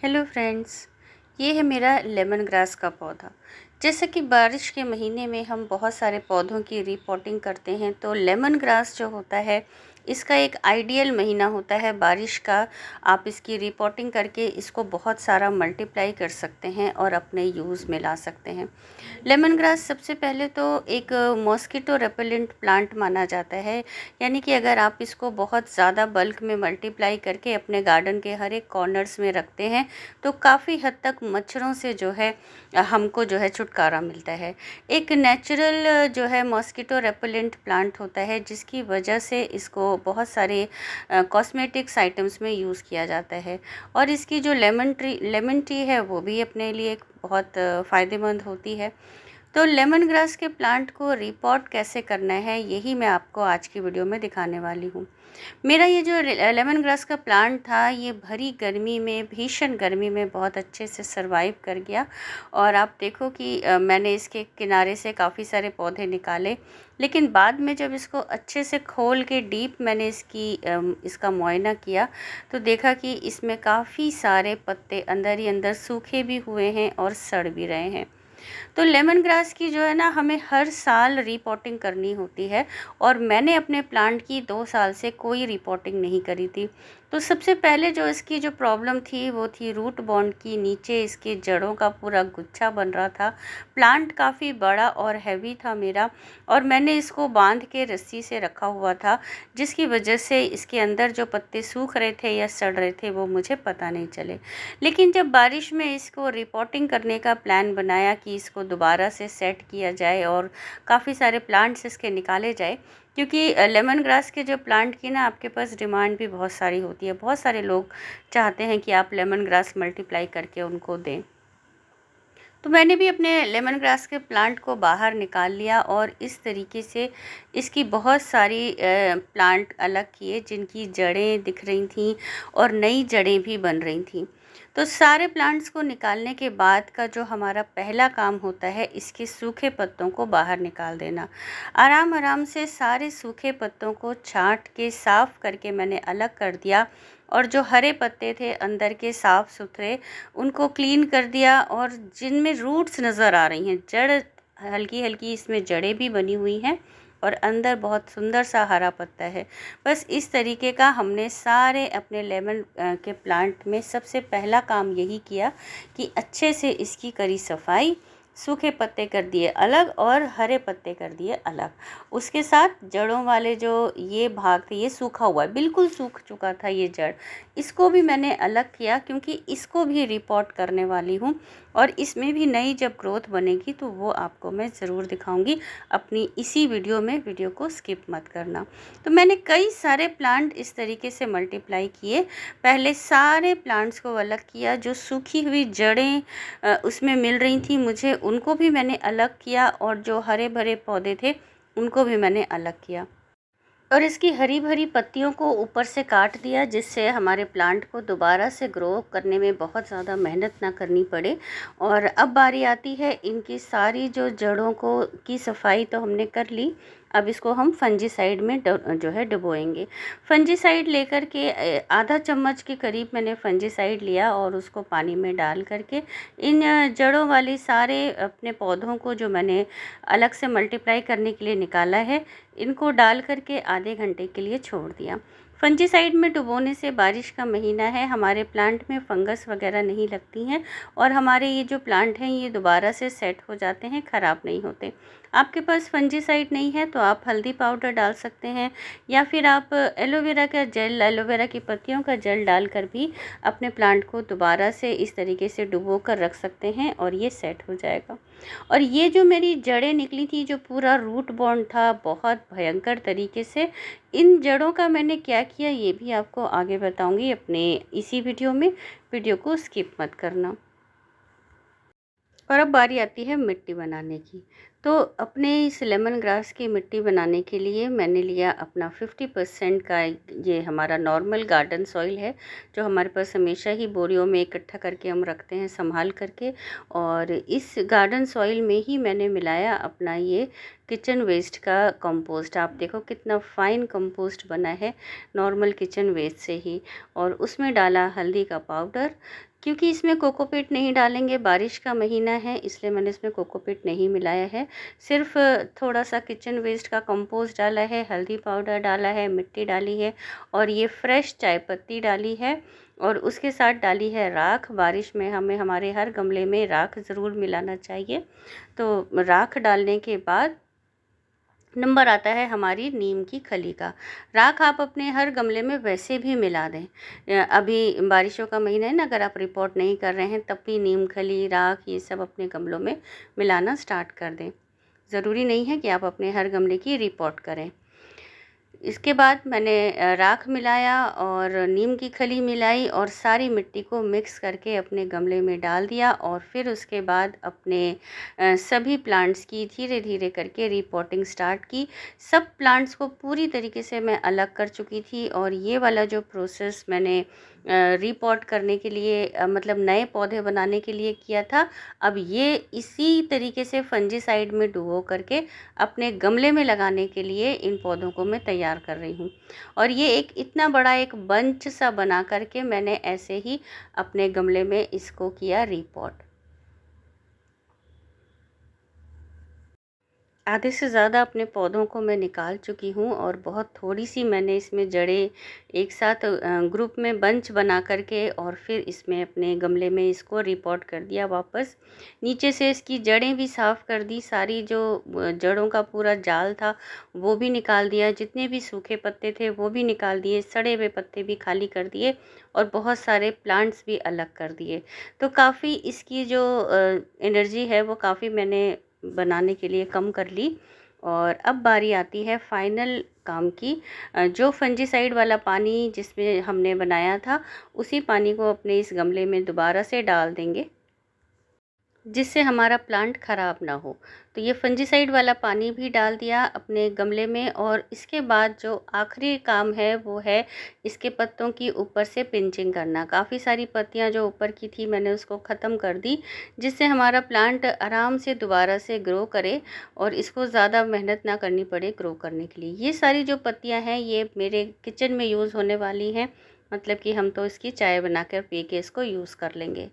Hello friends, ये है मेरा लेमन ग्रास का पौधा। जैसे कि बारिश के महीने में हम बहुत सारे पौधों की रिपोर्टिंग करते हैं, तो लेमन ग्रास जो होता है इसका एक आइडियल महीना होता है बारिश का। आप इसकी रिपोर्टिंग करके इसको बहुत सारा मल्टीप्लाई कर सकते हैं और अपने यूज़ में ला सकते हैं। लेमन ग्रास सबसे पहले तो एक मॉस्किटो रेपेलेंट प्लांट माना जाता है, यानी कि अगर आप इसको बहुत ज़्यादा बल्क में मल्टीप्लाई करके अपने गार्डन के हर एक कॉर्नर्स में रखते हैं तो काफ़ी हद तक मच्छरों से जो है हमको जो है छुटकारा मिलता है। एक नेचुरल जो है मॉस्किटो रेपेलेंट प्लांट होता है, जिसकी वजह से इसको बहुत सारे कॉस्मेटिक्स आइटम्स में यूज़ किया जाता है। और इसकी जो लेमन टी है वो भी अपने लिए एक बहुत फ़ायदेमंद होती है। तो लेमन ग्रास के प्लांट को रिपोर्ट कैसे करना है, यही मैं आपको आज की वीडियो में दिखाने वाली हूँ। मेरा ये जो लेमन ग्रास का प्लांट था, ये भरी गर्मी में, भीषण गर्मी में बहुत अच्छे से सरवाइव कर गया। और आप देखो कि मैंने इसके किनारे से काफ़ी सारे पौधे निकाले, लेकिन बाद में जब इसको अच्छे से खोल के डीप मैंने इसका मुआयना किया तो देखा कि इसमें काफ़ी सारे पत्ते अंदर ही अंदर सूखे भी हुए हैं और सड़ भी रहे हैं। तो लेमन ग्रास की जो है ना, हमें हर साल रिपोर्टिंग करनी होती है और मैंने अपने प्लांट की 2 साल से कोई रिपोर्टिंग नहीं करी थी। तो सबसे पहले जो इसकी जो प्रॉब्लम थी वो थी रूट बॉन्ड की। नीचे इसके जड़ों का पूरा गुच्छा बन रहा था। प्लांट काफ़ी बड़ा और हैवी था मेरा, और मैंने इसको बांध के रस्सी से रखा हुआ था, जिसकी वजह से इसके अंदर जो पत्ते सूख रहे थे या सड़ रहे थे वो मुझे पता नहीं चले। लेकिन जब बारिश में इसको रिपोर्टिंग करने का प्लान बनाया कि इसको दोबारा से सेट किया जाए और काफ़ी सारे प्लांट्स इसके निकाले जाए, क्योंकि लेमन ग्रास के जो प्लांट की ना आपके पास डिमांड भी बहुत सारी होती है। बहुत सारे लोग चाहते हैं कि आप लेमन ग्रास मल्टीप्लाई करके उनको दें। तो मैंने भी अपने लेमन ग्रास के प्लांट को बाहर निकाल लिया और इस तरीके से इसकी बहुत सारी प्लांट अलग किए, जिनकी जड़ें दिख रही थीं और नई जड़ें भी बन रही थीं। तो सारे प्लांट्स को निकालने के बाद का जो हमारा पहला काम होता है, इसके सूखे पत्तों को बाहर निकाल देना। आराम आराम से सारे सूखे पत्तों को छांट के साफ़ करके मैंने अलग कर दिया, और जो हरे पत्ते थे अंदर के साफ़ सुथरे, उनको क्लीन कर दिया। और जिनमें रूट्स नज़र आ रही हैं, जड़ हल्की हल्की इसमें जड़ें भी बनी हुई हैं और अंदर बहुत सुंदर सा हरा पत्ता है। बस इस तरीके का हमने सारे अपने लेमन के प्लांट में सबसे पहला काम यही किया कि अच्छे से इसकी करी सफाई। सूखे पत्ते कर दिए अलग और हरे पत्ते कर दिए अलग। उसके साथ जड़ों वाले जो ये भाग थे, ये सूखा हुआ है, बिल्कुल सूख चुका था ये जड़, इसको भी मैंने अलग किया, क्योंकि इसको भी रिपोर्ट करने वाली हूँ और इसमें भी नई जब ग्रोथ बनेगी तो वो आपको मैं ज़रूर दिखाऊंगी अपनी इसी वीडियो में। वीडियो को स्किप मत करना। तो मैंने कई सारे प्लांट इस तरीके से मल्टीप्लाई किए। पहले सारे प्लांट्स को अलग किया, जो सूखी हुई जड़ें उसमें मिल रही थी मुझे, उनको भी मैंने अलग किया, और जो हरे भरे पौधे थे उनको भी मैंने अलग किया। और इसकी हरी भरी पत्तियों को ऊपर से काट दिया, जिससे हमारे प्लांट को दोबारा से ग्रो करने में बहुत ज़्यादा मेहनत ना करनी पड़े। और अब बारी आती है इनकी सारी जो जड़ों को की सफाई तो हमने कर ली। अब इसको हम फंजीसाइड में जो है डुबोएंगे। फंजीसाइड लेकर के आधा चम्मच के करीब मैंने फंजीसाइड लिया और उसको पानी में डाल करके इन जड़ों वाली सारे अपने पौधों को, जो मैंने अलग से मल्टीप्लाई करने के लिए निकाला है, इनको डाल करके आधे घंटे के लिए छोड़ दिया। फंजीसाइड में डुबोने से, बारिश का महीना है, हमारे प्लांट में फंगस वगैरह नहीं लगती हैं और हमारे ये जो प्लांट हैं ये दोबारा से सेट हो जाते हैं, ख़राब नहीं होते। आपके पास फंजीसाइड नहीं है तो आप हल्दी पाउडर डाल सकते हैं, या फिर आप एलोवेरा का जेल, एलोवेरा की पत्तियों का जेल डालकर भी अपने प्लांट को दोबारा से इस तरीके से डुबो कर रख सकते हैं और ये सेट हो जाएगा। और ये जो मेरी जड़ें निकली थी, जो पूरा रूट बॉन्ड था बहुत भयंकर तरीके से, इन जड़ों का मैंने क्या किया ये भी आपको आगे बताऊंगी अपने इसी वीडियो में। वीडियो को स्किप मत करना। और अब बारी आती है मिट्टी बनाने की। तो अपने इस लेमन ग्रास की मिट्टी बनाने के लिए मैंने लिया अपना 50% का, ये हमारा नॉर्मल गार्डन सॉइल है, जो हमारे पास हमेशा ही बोरियों में इकट्ठा करके हम रखते हैं संभाल करके। और इस गार्डन सॉइल में ही मैंने मिलाया अपना ये किचन वेस्ट का कंपोस्ट। आप देखो कितना फाइन कंपोस्ट बना है नॉर्मल किचन वेस्ट से ही। और उसमें डाला हल्दी का पाउडर, क्योंकि इसमें कोकोपीट नहीं डालेंगे, बारिश का महीना है, इसलिए मैंने इसमें कोकोपीट नहीं मिलाया है। सिर्फ थोड़ा सा किचन वेस्ट का कंपोस्ट डाला है, हल्दी पाउडर डाला है, मिट्टी डाली है और ये फ्रेश चाय पत्ती डाली है और उसके साथ डाली है राख। बारिश में हमें हमारे हर गमले में राख ज़रूर मिलाना चाहिए। तो राख डालने के बाद नंबर आता है हमारी नीम की खली का। राख आप अपने हर गमले में वैसे भी मिला दें। अभी बारिशों का महीना है ना, अगर आप रिपोर्ट नहीं कर रहे हैं तब भी नीम खली, राख ये सब अपने गमलों में मिलाना स्टार्ट कर दें। ज़रूरी नहीं है कि आप अपने हर गमले की रिपोर्ट करें। इसके बाद मैंने राख मिलाया और नीम की खली मिलाई और सारी मिट्टी को मिक्स करके अपने गमले में डाल दिया और फिर उसके बाद अपने सभी प्लांट्स की धीरे धीरे करके रिपोर्टिंग स्टार्ट की। सब प्लांट्स को पूरी तरीके से मैं अलग कर चुकी थी और ये वाला जो प्रोसेस मैंने रिपोर्ट करने के लिए मतलब नए पौधे बनाने के लिए किया था, अब ये इसी तरीके से फंजीसाइड में डुबो करके अपने गमले में लगाने के लिए इन पौधों को मैं तैयार कर रही हूँ। और ये एक इतना बड़ा एक बंच सा बना करके मैंने ऐसे ही अपने गमले में इसको किया रिपोर्ट। आधे से ज़्यादा अपने पौधों को मैं निकाल चुकी हूँ और बहुत थोड़ी सी मैंने इसमें जड़ें एक साथ ग्रुप में बंच बना करके और फिर इसमें अपने गमले में इसको रिपोर्ट कर दिया वापस। नीचे से इसकी जड़ें भी साफ़ कर दी, सारी जो जड़ों का पूरा जाल था वो भी निकाल दिया, जितने भी सूखे पत्ते थे वो भी निकाल दिए, सड़े हुए पत्ते भी खाली कर दिए और बहुत सारे प्लांट्स भी अलग कर दिए। तो काफ़ी इसकी जो एनर्जी है वो काफ़ी मैंने बनाने के लिए कम कर ली। और अब बारी आती है फाइनल काम की। जो फंजीसाइड वाला पानी जिसमें हमने बनाया था उसी पानी को अपने इस गमले में दोबारा से डाल देंगे, जिससे हमारा प्लांट ख़राब ना हो। तो ये फंजीसाइड वाला पानी भी डाल दिया अपने गमले में और इसके बाद जो आखिरी काम है वो है इसके पत्तों की ऊपर से पिंचिंग करना। काफ़ी सारी पत्तियां जो ऊपर की थी मैंने उसको ख़त्म कर दी, जिससे हमारा प्लांट आराम से दोबारा से ग्रो करे और इसको ज़्यादा मेहनत ना करनी पड़े ग्रो करने के लिए। ये सारी जो पत्तियाँ हैं ये मेरे किचन में यूज़ होने वाली हैं, मतलब कि हम तो इसकी चाय बनाकर पी के इसको यूज़ कर लेंगे।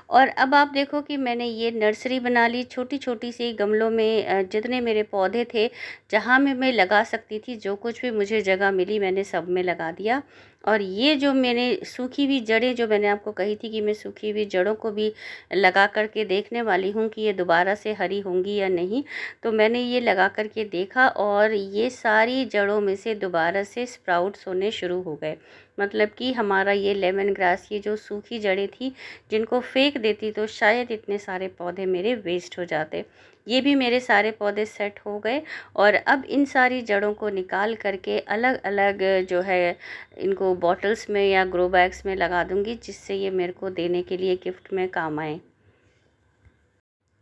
और अब आप देखो कि मैंने ये नर्सरी बना ली छोटी छोटी सी गमलों में। जितने मेरे पौधे थे जहाँ में मैं लगा सकती थी, जो कुछ भी मुझे जगह मिली मैंने सब में लगा दिया। और ये जो मैंने सूखी हुई जड़ें, जो मैंने आपको कही थी कि मैं सूखी हुई जड़ों को भी लगा करके देखने वाली हूँ कि ये दोबारा से हरी होंगी या नहीं, तो मैंने ये लगा करके देखा और ये सारी जड़ों में से दोबारा से स्प्राउट्स होने शुरू हो गए। मतलब कि हमारा ये लेमन ग्रास की जो सूखी जड़ें थी जिनको फेंक देती तो शायद इतने सारे पौधे मेरे वेस्ट हो जाते, ये भी मेरे सारे पौधे सेट हो गए। और अब इन सारी जड़ों को निकाल करके अलग अलग जो है इनको बॉटल्स में या ग्रो बैग्स में लगा दूंगी, जिससे ये मेरे को देने के लिए गिफ्ट में काम आए।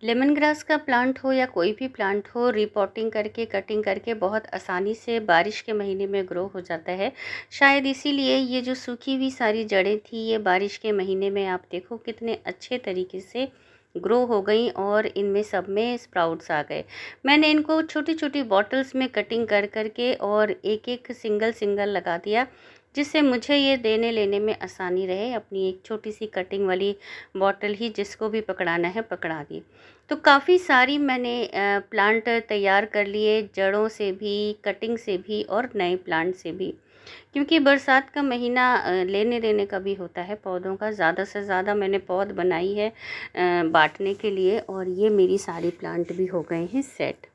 लेमन ग्रास का प्लांट हो या कोई भी प्लांट हो, रिपोर्टिंग करके कटिंग करके बहुत आसानी से बारिश के महीने में ग्रो हो जाता है। शायद इसीलिए ये जो सूखी हुई सारी जड़ें थी ये बारिश के महीने में आप देखो कितने अच्छे तरीके से ग्रो हो गई और इनमें सब में स्प्राउट्स आ गए। मैंने इनको छोटी छोटी बॉटल्स में कटिंग कर करके और एक एक सिंगल सिंगल लगा दिया, जिससे मुझे ये देने लेने में आसानी रहे। अपनी एक छोटी सी कटिंग वाली बॉटल ही जिसको भी पकड़ाना है पकड़ा दी। तो काफ़ी सारी मैंने प्लांट तैयार कर लिए, जड़ों से भी, कटिंग से भी और नए प्लांट से भी। क्योंकि बरसात का महीना लेने देने का भी होता है पौधों का। ज़्यादा से ज़्यादा मैंने पौध बनाई है बांटने के लिए और ये मेरी सारी प्लांट भी हो गए हैं सेट।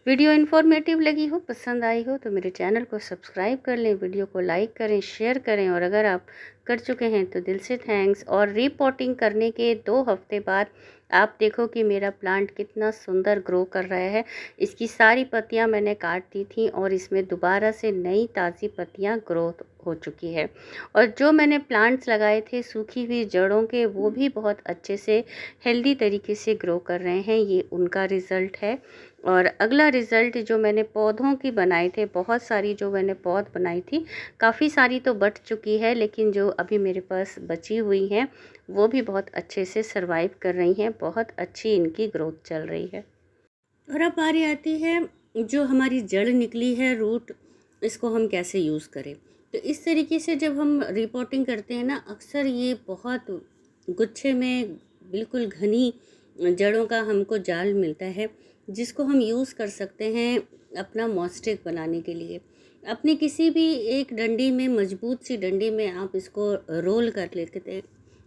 वीडियो इन्फॉर्मेटिव लगी हो, पसंद आई हो तो मेरे चैनल को सब्सक्राइब कर लें, वीडियो को लाइक करें, शेयर करें और अगर आप कर चुके हैं तो दिल से थैंक्स। और रिपोर्टिंग करने के 2 हफ्ते बाद आप देखो कि मेरा प्लांट कितना सुंदर ग्रो कर रहा है। इसकी सारी पत्तियां मैंने काट दी थी और इसमें दोबारा से नई ताज़ी पत्तियां ग्रोथ हो चुकी है। और जो मैंने प्लांट्स लगाए थे सूखी हुई जड़ों के, वो भी बहुत अच्छे से हेल्दी तरीके से ग्रो कर रहे हैं, ये उनका रिज़ल्ट है। और अगला रिज़ल्ट जो मैंने पौधों की बनाए थे, बहुत सारी जो मैंने पौध बनाई थी, काफ़ी सारी तो बट चुकी है, लेकिन जो अभी मेरे पास बची हुई हैं वो भी बहुत अच्छे से सरवाइव कर रही हैं, बहुत अच्छी इनकी ग्रोथ चल रही है। और अब बारी आती है जो हमारी जड़ निकली है, रूट, इसको हम कैसे यूज़ करें। तो इस तरीके से जब हम रिपोर्टिंग करते हैं ना, अक्सर ये बहुत गुच्छे में बिल्कुल घनी जड़ों का हमको जाल मिलता है, जिसको हम यूज़ कर सकते हैं अपना मॉस्टिक बनाने के लिए। अपनी किसी भी एक डंडी में, मजबूत सी डंडी में आप इसको रोल कर लेते थे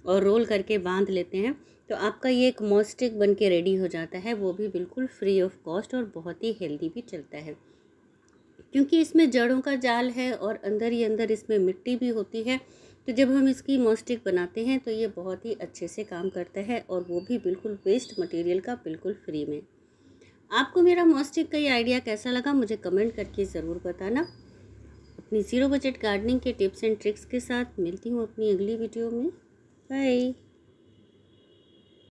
और रोल करके बांध लेते हैं, तो आपका ये एक मॉस्टिक बन के रेडी हो जाता है, वो भी बिल्कुल फ्री ऑफ कॉस्ट और बहुत ही हेल्दी भी चलता है। क्योंकि इसमें जड़ों का जाल है और अंदर ही अंदर इसमें मिट्टी भी होती है, तो जब हम इसकी मॉस्टिक बनाते हैं तो ये बहुत ही अच्छे से काम करता है, और वो भी बिल्कुल वेस्ट मटेरियल का, बिल्कुल फ्री में। आपको मेरा मॉस्टिक का ये आइडिया कैसा लगा मुझे कमेंट करके ज़रूर बताना। अपनी ज़ीरो बजट गार्डनिंग के टिप्स एंड ट्रिक्स के साथ मिलती हूँ अपनी अगली वीडियो में। बाय।